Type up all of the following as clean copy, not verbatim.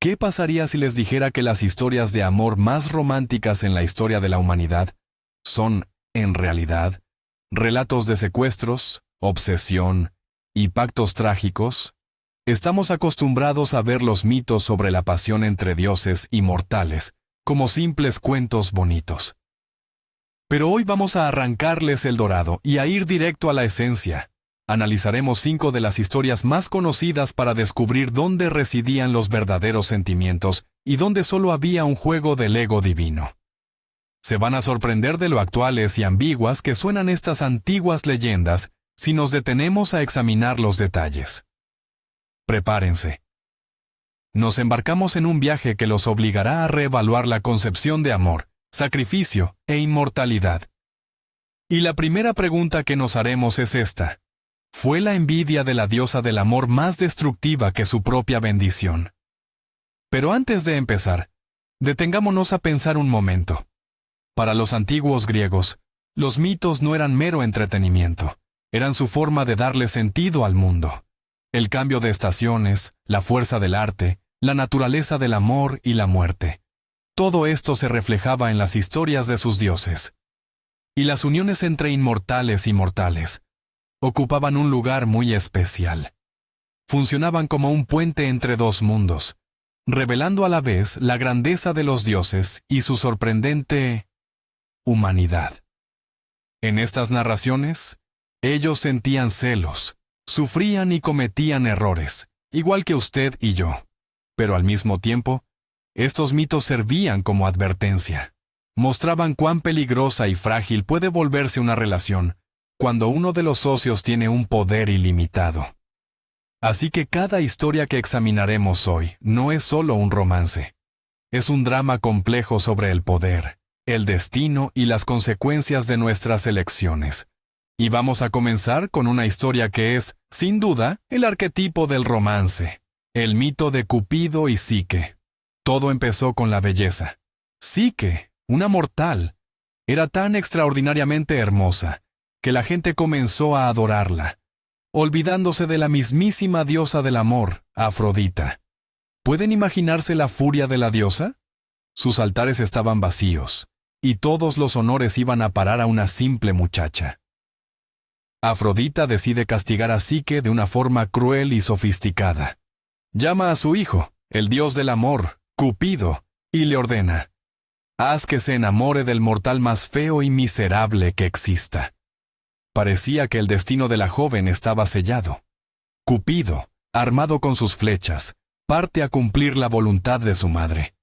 ¿Qué pasaría si les dijera que las historias de amor más románticas en la historia de la humanidad son, en realidad, relatos de secuestros, obsesión y pactos trágicos? Estamos acostumbrados a ver los mitos sobre la pasión entre dioses y mortales como simples cuentos bonitos. Pero hoy vamos a arrancarles el dorado y a ir directo a la esencia. Analizaremos 5 de las historias más conocidas para descubrir dónde residían los verdaderos sentimientos y dónde solo había un juego del ego divino. Se van a sorprender de lo actuales y ambiguas que suenan estas antiguas leyendas si nos detenemos a examinar los detalles. Prepárense. Nos embarcamos en un viaje que los obligará a reevaluar la concepción de amor, sacrificio e inmortalidad. Y la primera pregunta que nos haremos es esta: ¿fue la envidia de la diosa del amor más destructiva que su propia bendición? Pero antes de empezar, detengámonos a pensar un momento. Para los antiguos griegos, los mitos no eran mero entretenimiento, eran su forma de darle sentido al mundo. El cambio de estaciones, la fuerza del arte, la naturaleza del amor y la muerte. Todo esto se reflejaba en las historias de sus dioses. Y las uniones entre inmortales y mortales ocupaban un lugar muy especial. Funcionaban como un puente entre dos mundos, revelando a la vez la grandeza de los dioses y su sorprendente humanidad. En estas narraciones, ellos sentían celos, sufrían y cometían errores, igual que usted y yo. Pero al mismo tiempo, estos mitos servían como advertencia. Mostraban cuán peligrosa y frágil puede volverse una relación cuando uno de los socios tiene un poder ilimitado. Así que cada historia que examinaremos hoy no es solo un romance. Es un drama complejo sobre el poder, el destino y las consecuencias de nuestras elecciones. Y vamos a comenzar con una historia que es, sin duda, el arquetipo del romance, el mito de Cupido y Psique. Todo empezó con la belleza. Psique, una mortal, era tan extraordinariamente hermosa que la gente comenzó a adorarla, olvidándose de la mismísima diosa del amor, Afrodita. ¿Pueden imaginarse la furia de la diosa? Sus altares estaban vacíos, y todos los honores iban a parar a una simple muchacha. Afrodita decide castigar a Psique de una forma cruel y sofisticada. Llama a su hijo, el dios del amor, Cupido, y le ordena: haz que se enamore del mortal más feo y miserable que exista. Parecía que el destino de la joven estaba sellado. Cupido, armado con sus flechas, parte a cumplir la voluntad de su madre.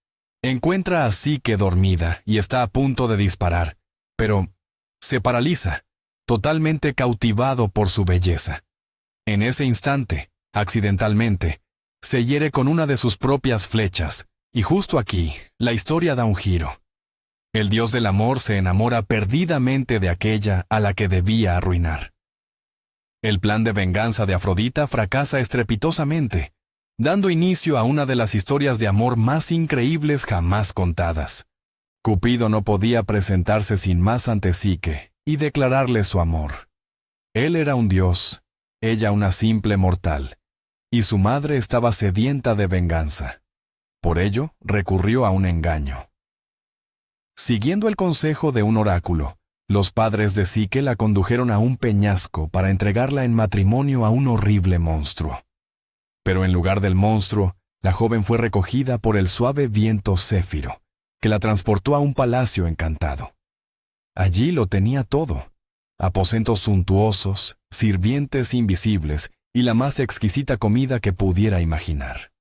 Encuentra a Psique dormida y está a punto de disparar, pero se paraliza, totalmente cautivado por su belleza. En ese instante, accidentalmente, se hiere con una de sus propias flechas, y justo aquí, la historia da un giro. El dios del amor se enamora perdidamente de aquella a la que debía arruinar. El plan de venganza de Afrodita fracasa estrepitosamente, dando inicio a una de las historias de amor más increíbles jamás contadas. Cupido no podía presentarse sin más ante Psique y declararle su amor. Él era un dios, ella una simple mortal, y su madre estaba sedienta de venganza. Por ello, recurrió a un engaño. Siguiendo el consejo de un oráculo, los padres de Psique la condujeron a un peñasco para entregarla en matrimonio a un horrible monstruo. Pero en lugar del monstruo, la joven fue recogida por el suave viento Céfiro, que la transportó a un palacio encantado. Allí lo tenía todo: aposentos suntuosos, sirvientes invisibles y la más exquisita comida que pudiera imaginar.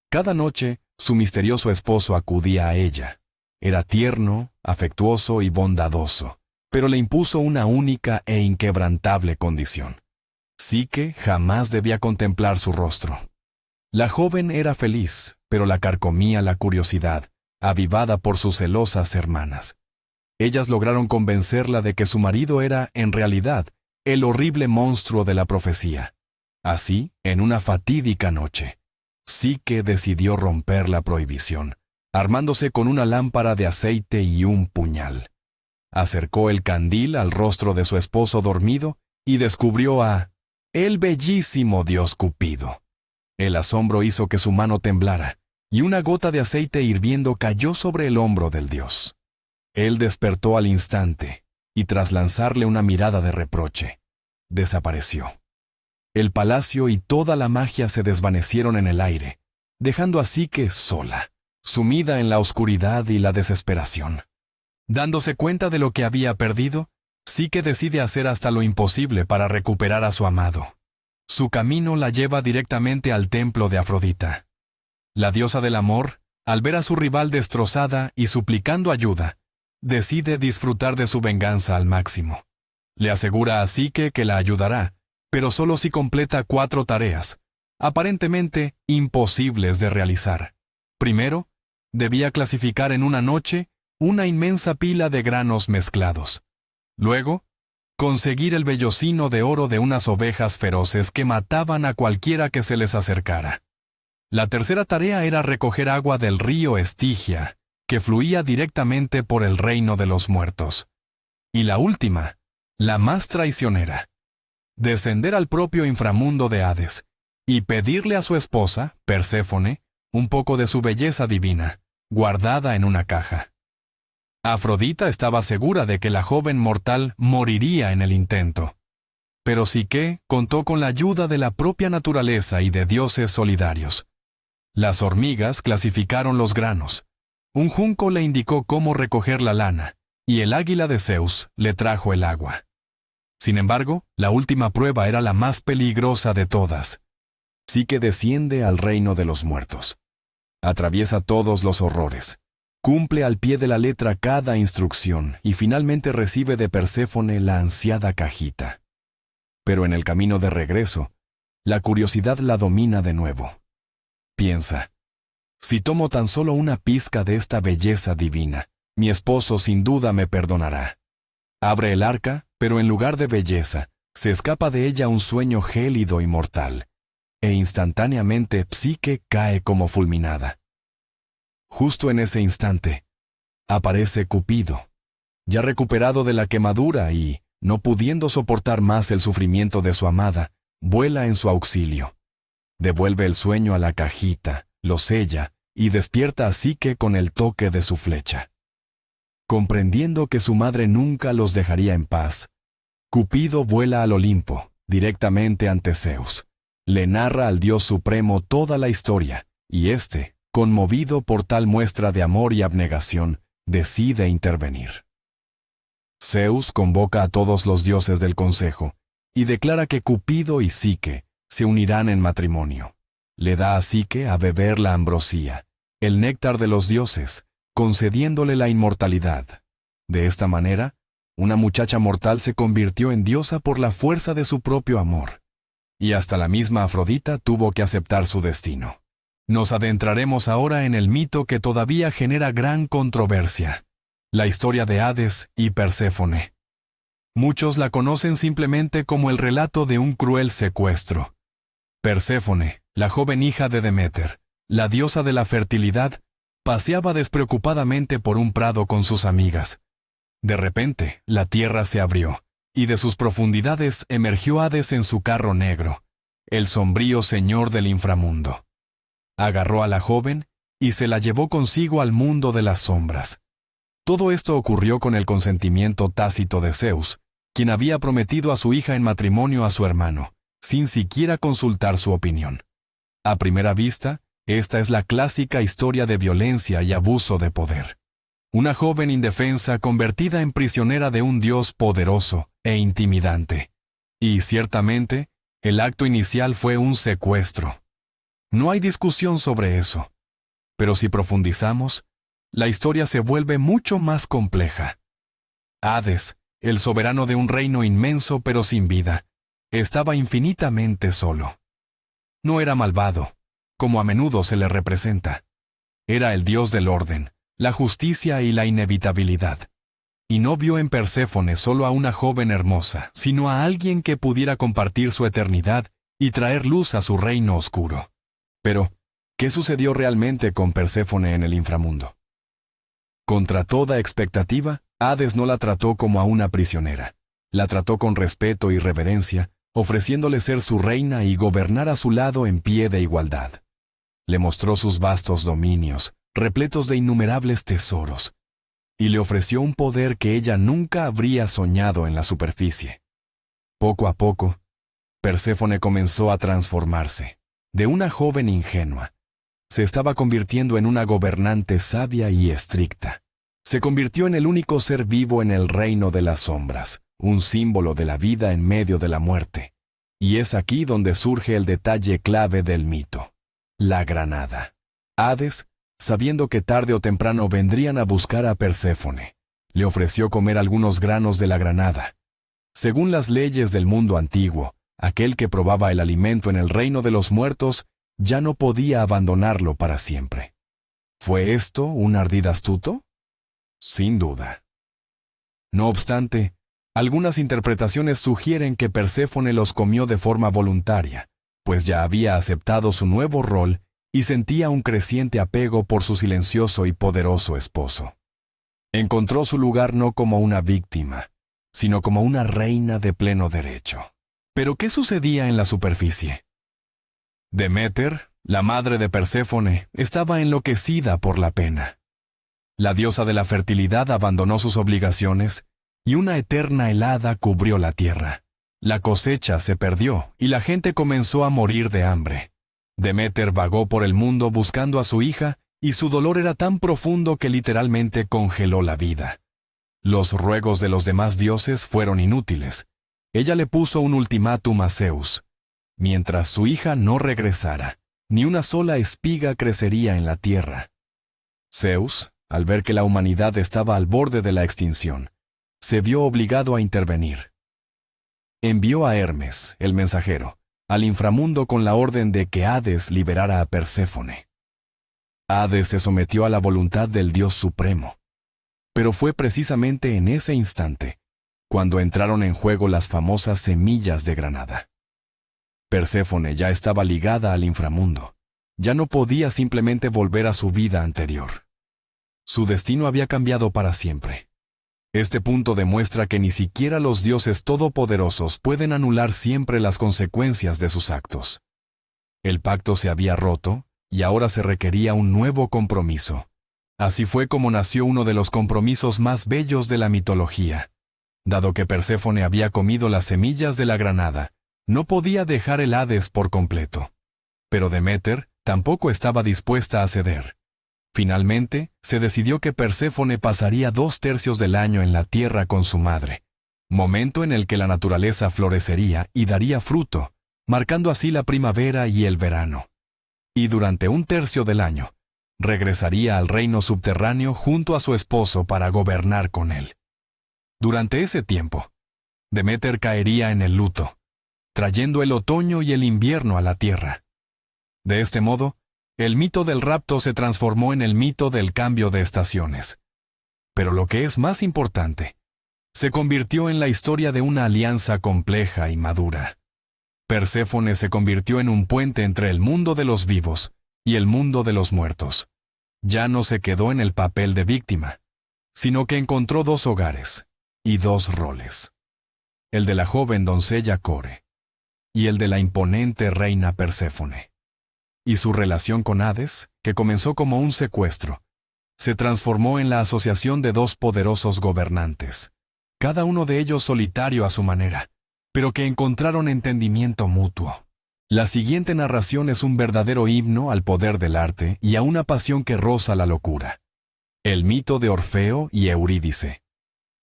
Cada noche, su misterioso esposo acudía a ella. Era tierno, afectuoso y bondadoso, pero le impuso una única e inquebrantable condición: Psique jamás debía contemplar su rostro. La joven era feliz, pero la carcomía la curiosidad, avivada por sus celosas hermanas. Ellas lograron convencerla de que su marido era, en realidad, el horrible monstruo de la profecía. Así, en una fatídica noche, Psique decidió romper la prohibición, armándose con una lámpara de aceite y un puñal. Acercó el candil al rostro de su esposo dormido y descubrió a el bellísimo dios Cupido. El asombro hizo que su mano temblara, y una gota de aceite hirviendo cayó sobre el hombro del dios. Él despertó al instante, y tras lanzarle una mirada de reproche, desapareció. El palacio y toda la magia se desvanecieron en el aire, dejando a Psique sola, sumida en la oscuridad y la desesperación. Dándose cuenta de lo que había perdido, Psique decide hacer hasta lo imposible para recuperar a su amado. Su camino la lleva directamente al templo de Afrodita. La diosa del amor, al ver a su rival destrozada y suplicando ayuda, decide disfrutar de su venganza al máximo. Le asegura a Psique que la ayudará, pero solo si completa 4 tareas, aparentemente imposibles de realizar. Primero, debía clasificar en una noche una inmensa pila de granos mezclados. Luego, conseguir el vellocino de oro de unas ovejas feroces que mataban a cualquiera que se les acercara. La tercera tarea era recoger agua del río Estigia, que fluía directamente por el reino de los muertos. Y la última, la más traicionera, descender al propio inframundo de Hades y pedirle a su esposa, Perséfone, un poco de su belleza divina, guardada en una caja. Afrodita estaba segura de que la joven mortal moriría en el intento. Pero Psique contó con la ayuda de la propia naturaleza y de dioses solidarios. Las hormigas clasificaron los granos. Un junco le indicó cómo recoger la lana, y el águila de Zeus le trajo el agua. Sin embargo, la última prueba era la más peligrosa de todas. Psique desciende al reino de los muertos. Atraviesa todos los horrores. Cumple al pie de la letra cada instrucción y finalmente recibe de Perséfone la ansiada cajita. Pero en el camino de regreso, la curiosidad la domina de nuevo. Piensa, si tomo tan solo una pizca de esta belleza divina, mi esposo sin duda me perdonará. Abre el arca, pero en lugar de belleza, se escapa de ella un sueño gélido y mortal, e instantáneamente Psique cae como fulminada. Justo en ese instante, aparece Cupido, ya recuperado de la quemadura y, no pudiendo soportar más el sufrimiento de su amada, vuela en su auxilio. Devuelve el sueño a la cajita, lo sella y despierta a Psique con el toque de su flecha. Comprendiendo que su madre nunca los dejaría en paz, Cupido vuela al Olimpo, directamente ante Zeus. Le narra al dios supremo toda la historia, y éste, conmovido por tal muestra de amor y abnegación, decide intervenir. Zeus convoca a todos los dioses del consejo y declara que Cupido y Psique se unirán en matrimonio. Le da a Psique a beber la ambrosía, el néctar de los dioses, concediéndole la inmortalidad. De esta manera, una muchacha mortal se convirtió en diosa por la fuerza de su propio amor, y hasta la misma Afrodita tuvo que aceptar su destino. Nos adentraremos ahora en el mito que todavía genera gran controversia, la historia de Hades y Perséfone. Muchos la conocen simplemente como el relato de un cruel secuestro. Perséfone, la joven hija de Deméter, la diosa de la fertilidad, paseaba despreocupadamente por un prado con sus amigas. De repente, la tierra se abrió, y de sus profundidades emergió Hades en su carro negro, el sombrío señor del inframundo. Agarró a la joven y se la llevó consigo al mundo de las sombras. Todo esto ocurrió con el consentimiento tácito de Zeus, quien había prometido a su hija en matrimonio a su hermano, sin siquiera consultar su opinión. A primera vista, esta es la clásica historia de violencia y abuso de poder. Una joven indefensa convertida en prisionera de un dios poderoso e intimidante. Y, ciertamente, el acto inicial fue un secuestro. No hay discusión sobre eso. Pero si profundizamos, la historia se vuelve mucho más compleja. Hades, el soberano de un reino inmenso pero sin vida, estaba infinitamente solo. No era malvado, como a menudo se le representa. Era el dios del orden, la justicia y la inevitabilidad. Y no vio en Perséfone solo a una joven hermosa, sino a alguien que pudiera compartir su eternidad y traer luz a su reino oscuro. Pero, ¿qué sucedió realmente con Perséfone en el inframundo? Contra toda expectativa, Hades no la trató como a una prisionera. La trató con respeto y reverencia, ofreciéndole ser su reina y gobernar a su lado en pie de igualdad. Le mostró sus vastos dominios, repletos de innumerables tesoros, y le ofreció un poder que ella nunca habría soñado en la superficie. Poco a poco, Perséfone comenzó a transformarse. De una joven ingenua, se estaba convirtiendo en una gobernante sabia y estricta. Se convirtió en el único ser vivo en el reino de las sombras, un símbolo de la vida en medio de la muerte. Y es aquí donde surge el detalle clave del mito: la granada. Hades, sabiendo que tarde o temprano vendrían a buscar a Perséfone, le ofreció comer algunos granos de la granada. Según las leyes del mundo antiguo, aquel que probaba el alimento en el reino de los muertos ya no podía abandonarlo para siempre. ¿Fue esto un ardid astuto? Sin duda. No obstante, algunas interpretaciones sugieren que Perséfone los comió de forma voluntaria, pues ya había aceptado su nuevo rol y sentía un creciente apego por su silencioso y poderoso esposo. Encontró su lugar no como una víctima, sino como una reina de pleno derecho. ¿Pero qué sucedía en la superficie? Deméter, la madre de Perséfone, estaba enloquecida por la pena. La diosa de la fertilidad abandonó sus obligaciones y una eterna helada cubrió la tierra. La cosecha se perdió y la gente comenzó a morir de hambre. Deméter vagó por el mundo buscando a su hija y su dolor era tan profundo que literalmente congeló la vida. Los ruegos de los demás dioses fueron inútiles. Ella le puso un ultimátum a Zeus. Mientras su hija no regresara, ni una sola espiga crecería en la tierra. Zeus, al ver que la humanidad estaba al borde de la extinción, se vio obligado a intervenir. Envió a Hermes, el mensajero, al inframundo con la orden de que Hades liberara a Perséfone. Hades se sometió a la voluntad del Dios Supremo. Pero fue precisamente en ese instante cuando entraron en juego las famosas semillas de granada. Perséfone ya estaba ligada al inframundo. Ya no podía simplemente volver a su vida anterior. Su destino había cambiado para siempre. Este punto demuestra que ni siquiera los dioses todopoderosos pueden anular siempre las consecuencias de sus actos. El pacto se había roto y ahora se requería un nuevo compromiso. Así fue como nació uno de los compromisos más bellos de la mitología. Dado que Perséfone había comido las semillas de la granada, no podía dejar el Hades por completo. Pero Deméter tampoco estaba dispuesta a ceder. Finalmente, se decidió que Perséfone pasaría 2/3 del año en la tierra con su madre, momento en el que la naturaleza florecería y daría fruto, marcando así la primavera y el verano. Y durante 1/3 del año, regresaría al reino subterráneo junto a su esposo para gobernar con él. Durante ese tiempo, Deméter caería en el luto, trayendo el otoño y el invierno a la tierra. De este modo, el mito del rapto se transformó en el mito del cambio de estaciones. Pero lo que es más importante, se convirtió en la historia de una alianza compleja y madura. Perséfone se convirtió en un puente entre el mundo de los vivos y el mundo de los muertos. Ya no se quedó en el papel de víctima, sino que encontró 2 hogares y 2 roles. El de la joven doncella Core y el de la imponente reina Perséfone. Y su relación con Hades, que comenzó como un secuestro, se transformó en la asociación de 2 poderosos gobernantes, cada uno de ellos solitario a su manera, pero que encontraron entendimiento mutuo. La siguiente narración es un verdadero himno al poder del arte y a una pasión que roza la locura. El mito de Orfeo y Eurídice.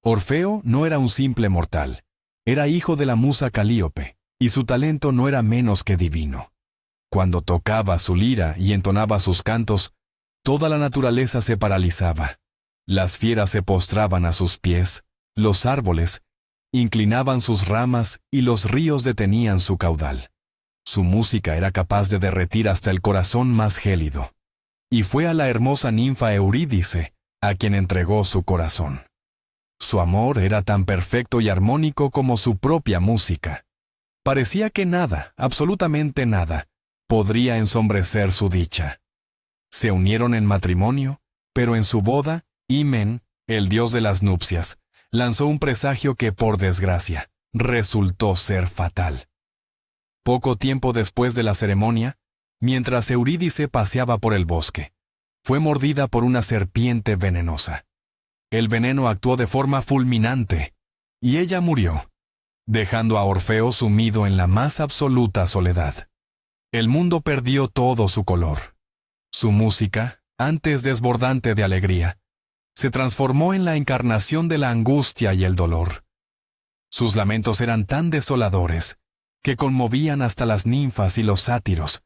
Orfeo no era un simple mortal, era hijo de la musa Calíope, y su talento no era menos que divino. Cuando tocaba su lira y entonaba sus cantos, toda la naturaleza se paralizaba. Las fieras se postraban a sus pies, los árboles inclinaban sus ramas y los ríos detenían su caudal. Su música era capaz de derretir hasta el corazón más gélido. Y fue a la hermosa ninfa Eurídice a quien entregó su corazón. Su amor era tan perfecto y armónico como su propia música. Parecía que nada, absolutamente nada, podría ensombrecer su dicha. Se unieron en matrimonio, pero en su boda, Himen, el dios de las nupcias, lanzó un presagio que, por desgracia, resultó ser fatal. Poco tiempo después de la ceremonia, mientras Eurídice paseaba por el bosque. Fue mordida por una serpiente venenosa. El veneno actuó de forma fulminante, y ella murió, dejando a Orfeo sumido en la más absoluta soledad. El mundo perdió todo su color. Su música, antes desbordante de alegría, se transformó en la encarnación de la angustia y el dolor. Sus lamentos eran tan desoladores que conmovían hasta las ninfas y los sátiros,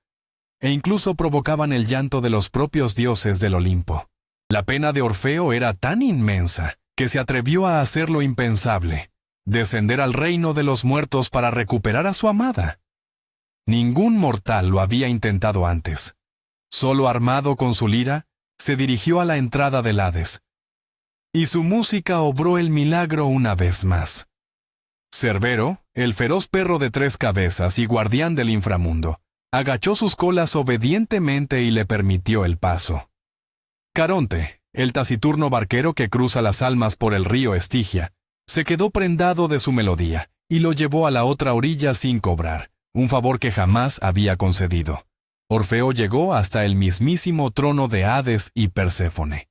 e incluso provocaban el llanto de los propios dioses del Olimpo. La pena de Orfeo era tan inmensa que se atrevió a hacer lo impensable: descender al reino de los muertos para recuperar a su amada. Ningún mortal lo había intentado antes. Solo armado con su lira, se dirigió a la entrada del Hades. Y su música obró el milagro una vez más. Cerbero, el feroz perro de 3 cabezas y guardián del inframundo, agachó sus colas obedientemente y le permitió el paso. Caronte, el taciturno barquero que cruza las almas por el río Estigia, se quedó prendado de su melodía y lo llevó a la otra orilla sin cobrar, un favor que jamás había concedido. Orfeo llegó hasta el mismísimo trono de Hades y Perséfone.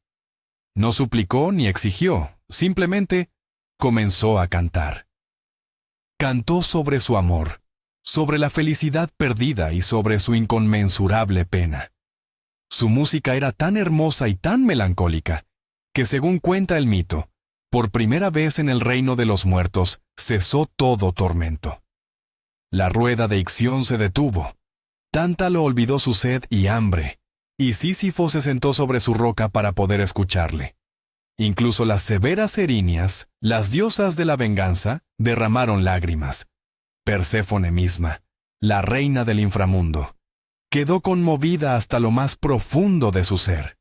No suplicó ni exigió, simplemente comenzó a cantar. Cantó sobre su amor, sobre la felicidad perdida y sobre su inconmensurable pena. Su música era tan hermosa y tan melancólica que, según cuenta el mito, por primera vez en el reino de los muertos cesó todo tormento. La rueda de Ixión se detuvo. Tántalo olvidó su sed y hambre, y Sísifo se sentó sobre su roca para poder escucharle. Incluso las severas Erinias, las diosas de la venganza, derramaron lágrimas. Perséfone misma, la reina del inframundo, quedó conmovida hasta lo más profundo de su ser.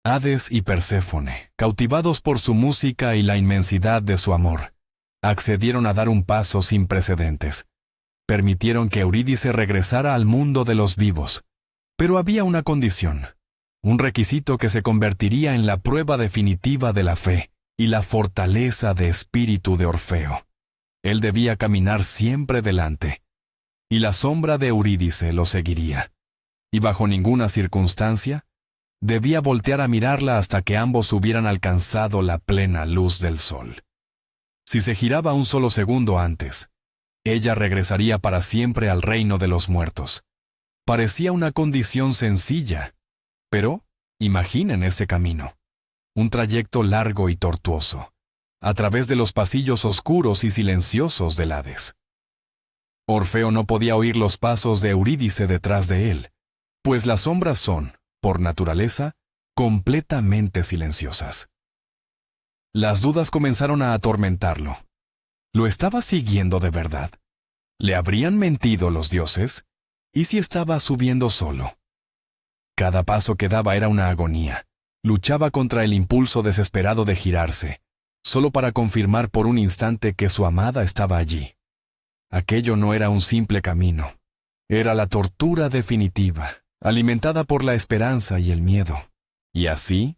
Hades y Perséfone, cautivados por su música y la inmensidad de su amor, accedieron a dar un paso sin precedentes. Permitieron que Eurídice regresara al mundo de los vivos. Pero había una condición, un requisito que se convertiría en la prueba definitiva de la fe y la fortaleza de espíritu de Orfeo. Él debía caminar siempre delante, y la sombra de Eurídice lo seguiría. Y bajo ninguna circunstancia, debía voltear a mirarla hasta que ambos hubieran alcanzado la plena luz del sol. Si se giraba un solo segundo antes, ella regresaría para siempre al reino de los muertos. Parecía una condición sencilla, pero imaginen ese camino. Un trayecto largo y tortuoso, a través de los pasillos oscuros y silenciosos del Hades. Orfeo no podía oír los pasos de Eurídice detrás de él, pues las sombras son, por naturaleza, completamente silenciosas. Las dudas comenzaron a atormentarlo. ¿Lo estaba siguiendo de verdad? ¿Le habrían mentido los dioses? ¿Y si estaba subiendo solo? Cada paso que daba era una agonía. Luchaba contra el impulso desesperado de girarse, solo para confirmar por un instante que su amada estaba allí. Aquello no era un simple camino. Era la tortura definitiva, alimentada por la esperanza y el miedo. Y así,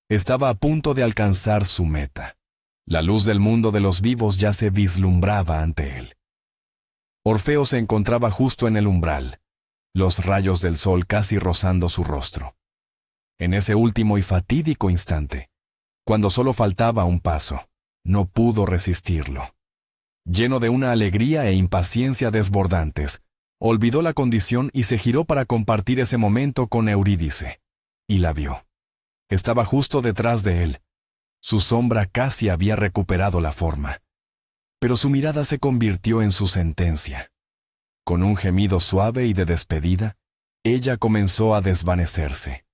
estaba a punto de alcanzar su meta. La luz del mundo de los vivos ya se vislumbraba ante él. Orfeo se encontraba justo en el umbral, los rayos del sol casi rozando su rostro. En ese último y fatídico instante, cuando solo faltaba un paso, no pudo resistirlo. Lleno de una alegría e impaciencia desbordantes, olvidó la condición y se giró para compartir ese momento con Eurídice. Y la vio. Estaba justo detrás de él. Su sombra casi había recuperado la forma. Pero su mirada se convirtió en su sentencia. Con un gemido suave y de despedida, ella comenzó a desvanecerse,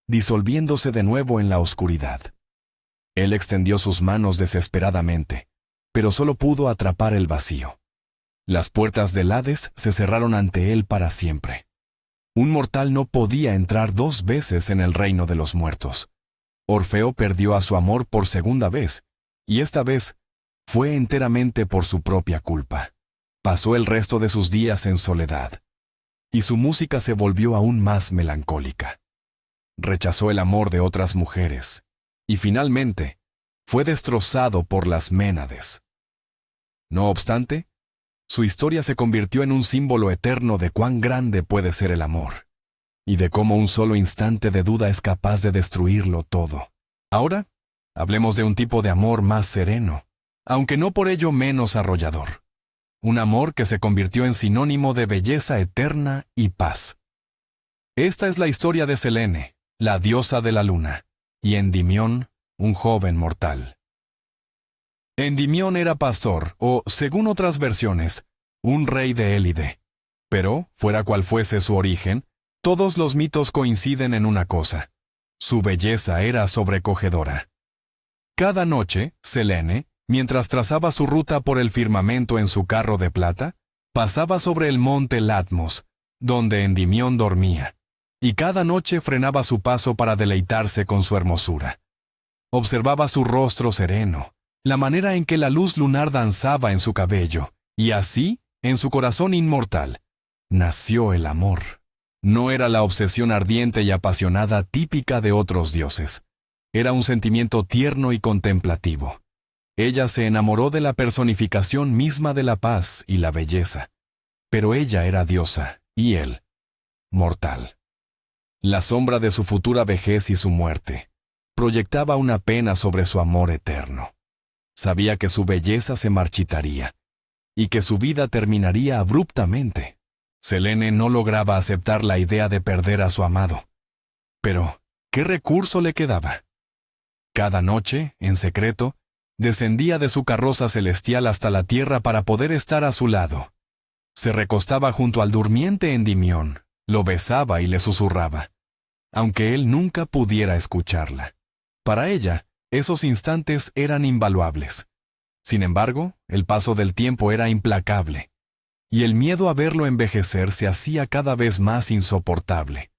disolviéndose de nuevo en la oscuridad. Él extendió sus manos desesperadamente, pero solo pudo atrapar el vacío. Las puertas del Hades se cerraron ante él para siempre. Un mortal no podía entrar 2 veces en el reino de los muertos. Orfeo perdió a su amor por segunda vez, y esta vez fue enteramente por su propia culpa. Pasó el resto de sus días en soledad, y su música se volvió aún más melancólica. Rechazó el amor de otras mujeres, y finalmente fue destrozado por las Ménades. No obstante, su historia se convirtió en un símbolo eterno de cuán grande puede ser el amor. y de cómo un solo instante de duda es capaz de destruirlo todo. Ahora, hablemos de un tipo de amor más sereno, aunque no por ello menos arrollador. Un amor que se convirtió en sinónimo de belleza eterna y paz. Esta es la historia de Selene, la diosa de la luna, y Endimión, un joven mortal. Endimión era pastor, o, según otras versiones, un rey de Élide. Pero, fuera cual fuese su origen, todos los mitos coinciden en una cosa: su belleza era sobrecogedora. Cada noche, Selene, mientras trazaba su ruta por el firmamento en su carro de plata, pasaba sobre el monte Latmos, donde Endimión dormía, y cada noche frenaba su paso para deleitarse con su hermosura. Observaba su rostro sereno, la manera en que la luz lunar danzaba en su cabello, y así, en su corazón inmortal, nació el amor. No era la obsesión ardiente y apasionada típica de otros dioses. Era un sentimiento tierno y contemplativo. Ella se enamoró de la personificación misma de la paz y la belleza. Pero ella era diosa, y él, mortal. La sombra de su futura vejez y su muerte proyectaba una pena sobre su amor eterno. Sabía que su belleza se marchitaría, y que su vida terminaría abruptamente. Selene no lograba aceptar la idea de perder a su amado. Pero, ¿qué recurso le quedaba? Cada noche, en secreto, descendía de su carroza celestial hasta la tierra para poder estar a su lado. Se recostaba junto al durmiente Endimión, lo besaba y le susurraba, aunque él nunca pudiera escucharla. Para ella, esos instantes eran invaluables. Sin embargo, el paso del tiempo era implacable, y el miedo a verlo envejecer se hacía cada vez más insoportable.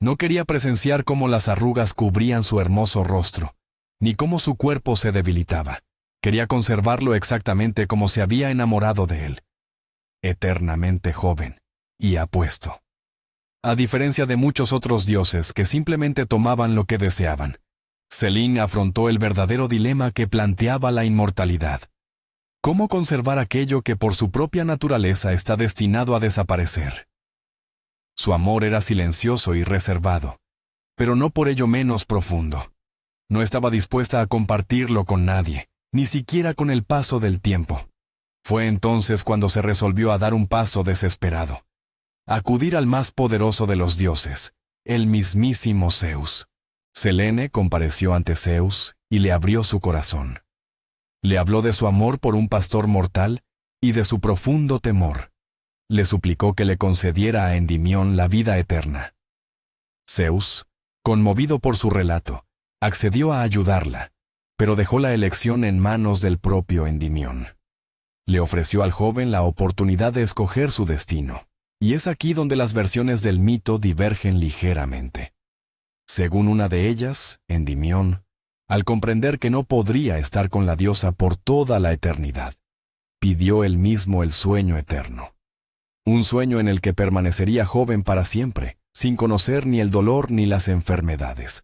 No quería presenciar cómo las arrugas cubrían su hermoso rostro, ni cómo su cuerpo se debilitaba. Quería conservarlo exactamente como se había enamorado de él, eternamente joven y apuesto. A diferencia de muchos otros dioses que simplemente tomaban lo que deseaban, Selene afrontó el verdadero dilema que planteaba la inmortalidad. ¿Cómo conservar aquello que por su propia naturaleza está destinado a desaparecer? Su amor era silencioso y reservado, pero no por ello menos profundo. No estaba dispuesta a compartirlo con nadie, ni siquiera con el paso del tiempo. Fue entonces cuando se resolvió a dar un paso desesperado. Acudir al más poderoso de los dioses, el mismísimo Zeus. Selene compareció ante Zeus y le abrió su corazón. Le habló de su amor por un pastor mortal y de su profundo temor. Le suplicó que le concediera a Endimión la vida eterna. Zeus, conmovido por su relato, accedió a ayudarla, pero dejó la elección en manos del propio Endimión. Le ofreció al joven la oportunidad de escoger su destino, y es aquí donde las versiones del mito divergen ligeramente. Según una de ellas, Endimión, al comprender que no podría estar con la diosa por toda la eternidad, pidió él mismo el sueño eterno. Un sueño en el que permanecería joven para siempre, sin conocer ni el dolor ni las enfermedades.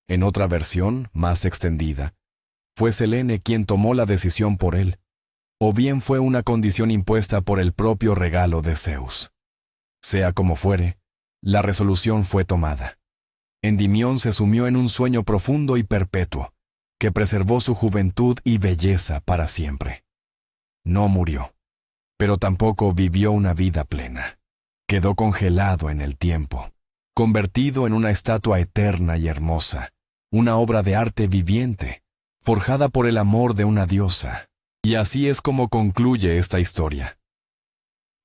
En otra versión, más extendida, fue Selene quien tomó la decisión por él, o bien fue una condición impuesta por el propio regalo de Zeus. Sea como fuere, la resolución fue tomada. Endimión se sumió en un sueño profundo y perpetuo, que preservó su juventud y belleza para siempre. No murió, pero tampoco vivió una vida plena. Quedó congelado en el tiempo, convertido en una estatua eterna y hermosa, una obra de arte viviente, forjada por el amor de una diosa. Y así es como concluye esta historia.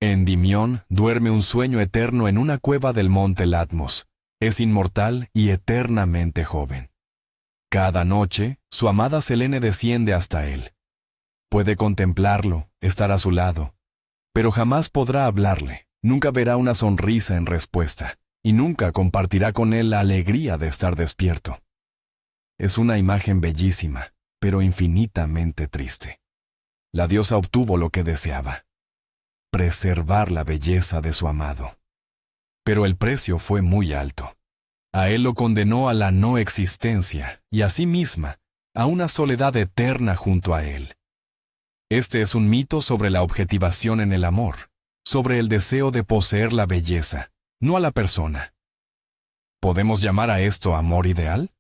Endimión duerme un sueño eterno en una cueva del monte Latmos. Es inmortal y eternamente joven. Cada noche, su amada Selene desciende hasta él. Puede contemplarlo, estar a su lado, pero jamás podrá hablarle, nunca verá una sonrisa en respuesta, y nunca compartirá con él la alegría de estar despierto. Es una imagen bellísima, pero infinitamente triste. La diosa obtuvo lo que deseaba: preservar la belleza de su amado. Pero el precio fue muy alto. A él lo condenó a la no existencia y a sí misma, a una soledad eterna junto a él. Este es un mito sobre la objetivación en el amor, sobre el deseo de poseer la belleza, no a la persona, ¿Podemos llamar a esto amor ideal?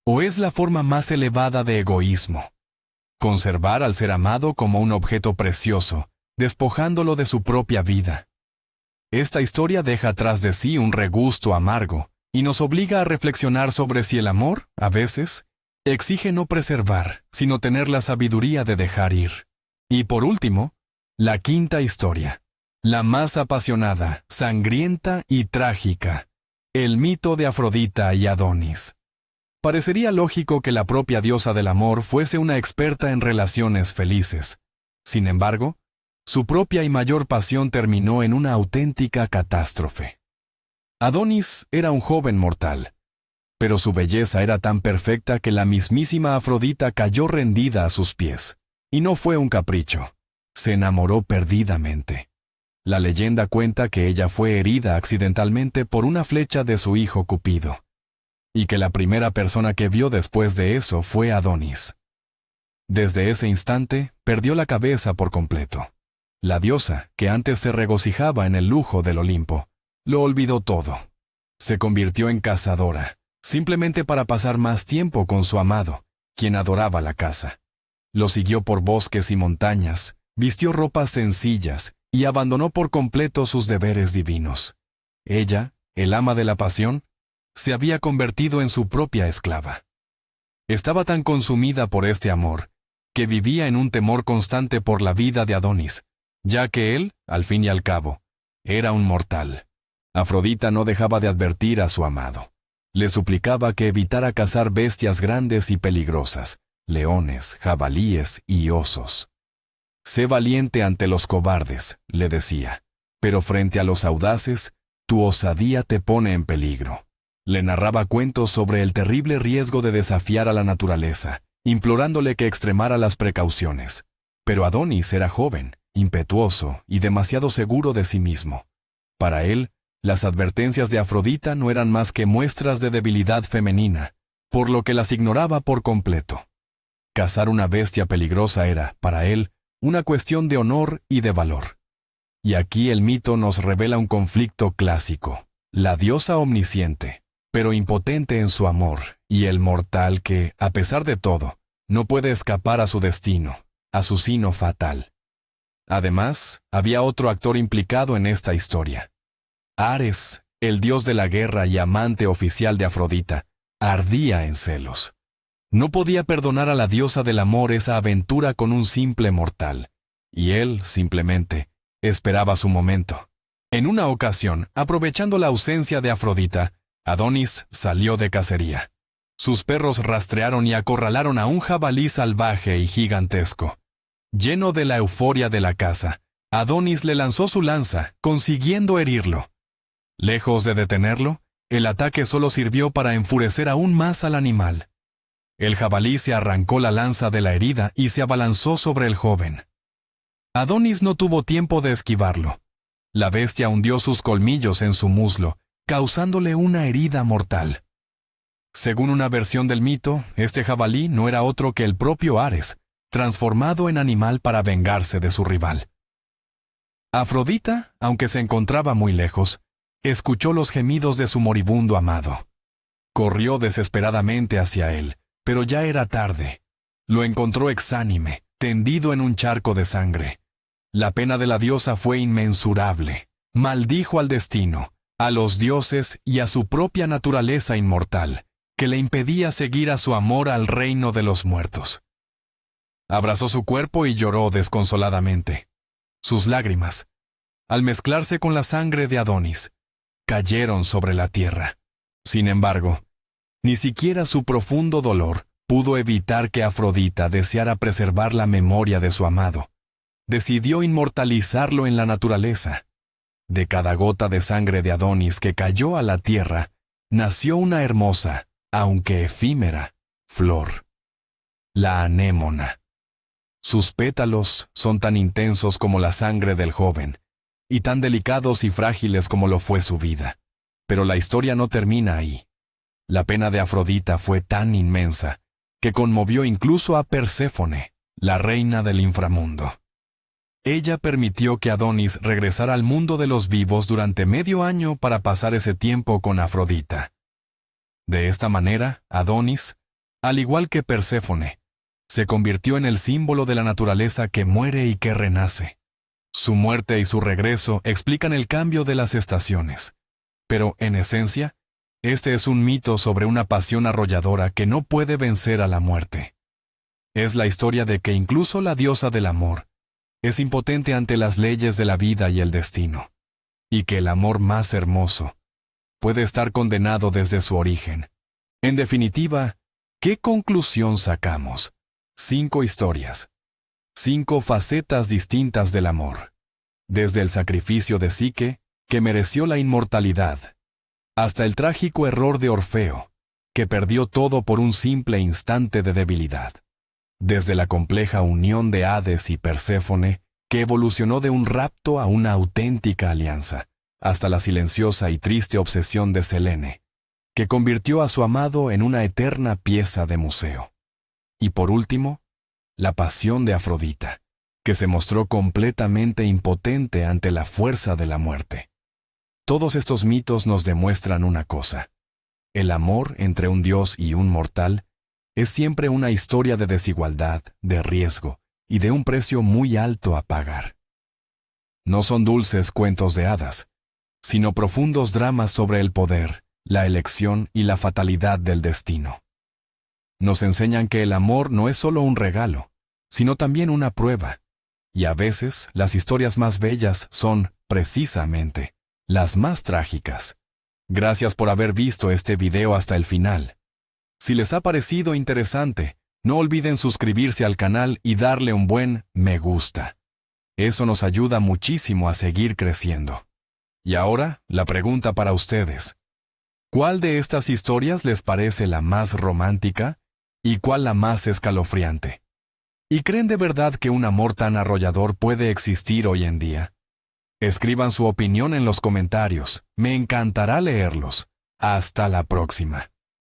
¿O es la forma más elevada de egoísmo? Conservar al ser amado como un objeto precioso, despojándolo de su propia vida. Esta historia deja atrás de sí un regusto amargo y nos obliga a reflexionar sobre si el amor, a veces, exige no preservar, sino tener la sabiduría de dejar ir. Y por último, la quinta historia, la más apasionada, sangrienta y trágica, el mito de Afrodita y Adonis. Parecería lógico que la propia diosa del amor fuese una experta en relaciones felices. Sin embargo, su propia y mayor pasión terminó en una auténtica catástrofe. Adonis era un joven mortal, pero su belleza era tan perfecta que la mismísima Afrodita cayó rendida a sus pies. Y no fue un capricho, se enamoró perdidamente. La leyenda cuenta que ella fue herida accidentalmente por una flecha de su hijo Cupido, y que la primera persona que vio después de eso fue Adonis. Desde ese instante, perdió la cabeza por completo. La diosa, que antes se regocijaba en el lujo del Olimpo, lo olvidó todo. Se convirtió en cazadora, simplemente para pasar más tiempo con su amado, quien adoraba la caza. Lo siguió por bosques y montañas, vistió ropas sencillas y abandonó por completo sus deberes divinos. Ella, el ama de la pasión, se había convertido en su propia esclava. Estaba tan consumida por este amor, que vivía en un temor constante por la vida de Adonis, ya que él, al fin y al cabo, era un mortal. Afrodita no dejaba de advertir a su amado. Le suplicaba que evitara cazar bestias grandes y peligrosas, leones, jabalíes y osos. Sé valiente ante los cobardes, le decía, pero frente a los audaces, tu osadía te pone en peligro. Le narraba cuentos sobre el terrible riesgo de desafiar a la naturaleza, implorándole que extremara las precauciones. Pero Adonis era joven, impetuoso y demasiado seguro de sí mismo. Para él, las advertencias de Afrodita no eran más que muestras de debilidad femenina, por lo que las ignoraba por completo. Cazar una bestia peligrosa era, para él, una cuestión de honor y de valor. Y aquí el mito nos revela un conflicto clásico: la diosa omnisciente, pero impotente en su amor, y el mortal que, a pesar de todo, no puede escapar a su destino, a su sino fatal. Además, había otro actor implicado en esta historia. Ares, el dios de la guerra y amante oficial de Afrodita, ardía en celos. No podía perdonar a la diosa del amor esa aventura con un simple mortal, y él, simplemente, esperaba su momento. En una ocasión, aprovechando la ausencia de Afrodita, Adonis salió de cacería. Sus perros rastrearon y acorralaron a un jabalí salvaje y gigantesco. Lleno de la euforia de la caza, Adonis le lanzó su lanza, consiguiendo herirlo. Lejos de detenerlo, el ataque solo sirvió para enfurecer aún más al animal. El jabalí se arrancó la lanza de la herida y se abalanzó sobre el joven. Adonis no tuvo tiempo de esquivarlo. La bestia hundió sus colmillos en su muslo, causándole una herida mortal. Según una versión del mito, este jabalí no era otro que el propio Ares, transformado en animal para vengarse de su rival. Afrodita, aunque se encontraba muy lejos, escuchó los gemidos de su moribundo amado. Corrió desesperadamente hacia él, pero ya era tarde. Lo encontró exánime, tendido en un charco de sangre. La pena de la diosa fue inmensurable. Maldijo al destino, a los dioses y a su propia naturaleza inmortal, que le impedía seguir a su amor al reino de los muertos. Abrazó su cuerpo y lloró desconsoladamente. Sus lágrimas, al mezclarse con la sangre de Adonis, cayeron sobre la tierra. Sin embargo, ni siquiera su profundo dolor pudo evitar que Afrodita deseara preservar la memoria de su amado. Decidió inmortalizarlo en la naturaleza. De cada gota de sangre de Adonis que cayó a la tierra, nació una hermosa, aunque efímera, flor. La anémona. Sus pétalos son tan intensos como la sangre del joven, y tan delicados y frágiles como lo fue su vida. Pero la historia no termina ahí. La pena de Afrodita fue tan inmensa, que conmovió incluso a Perséfone, la reina del inframundo. Ella permitió que Adonis regresara al mundo de los vivos durante medio año para pasar ese tiempo con Afrodita. De esta manera, Adonis, al igual que Perséfone, se convirtió en el símbolo de la naturaleza que muere y que renace. Su muerte y su regreso explican el cambio de las estaciones. Pero, en esencia, este es un mito sobre una pasión arrolladora que no puede vencer a la muerte. Es la historia de que incluso la diosa del amor es impotente ante las leyes de la vida y el destino, y que el amor más hermoso puede estar condenado desde su origen. En definitiva, ¿qué conclusión sacamos? 5 historias. 5 facetas distintas del amor. Desde el sacrificio de Psique, que mereció la inmortalidad, hasta el trágico error de Orfeo, que perdió todo por un simple instante de debilidad. Desde la compleja unión de Hades y Perséfone, que evolucionó de un rapto a una auténtica alianza, hasta la silenciosa y triste obsesión de Selene, que convirtió a su amado en una eterna pieza de museo. Y por último, la pasión de Afrodita, que se mostró completamente impotente ante la fuerza de la muerte. Todos estos mitos nos demuestran una cosa: el amor entre un dios y un mortal es siempre una historia de desigualdad, de riesgo y de un precio muy alto a pagar. No son dulces cuentos de hadas, sino profundos dramas sobre el poder, la elección y la fatalidad del destino. Nos enseñan que el amor no es solo un regalo, sino también una prueba, y a veces las historias más bellas son, precisamente, las más trágicas. Gracias por haber visto este video hasta el final. Si les ha parecido interesante, no olviden suscribirse al canal y darle un buen me gusta. Eso nos ayuda muchísimo a seguir creciendo. Y ahora, la pregunta para ustedes: ¿cuál de estas historias les parece la más romántica y cuál la más escalofriante? ¿Y creen de verdad que un amor tan arrollador puede existir hoy en día? Escriban su opinión en los comentarios. Me encantará leerlos. Hasta la próxima.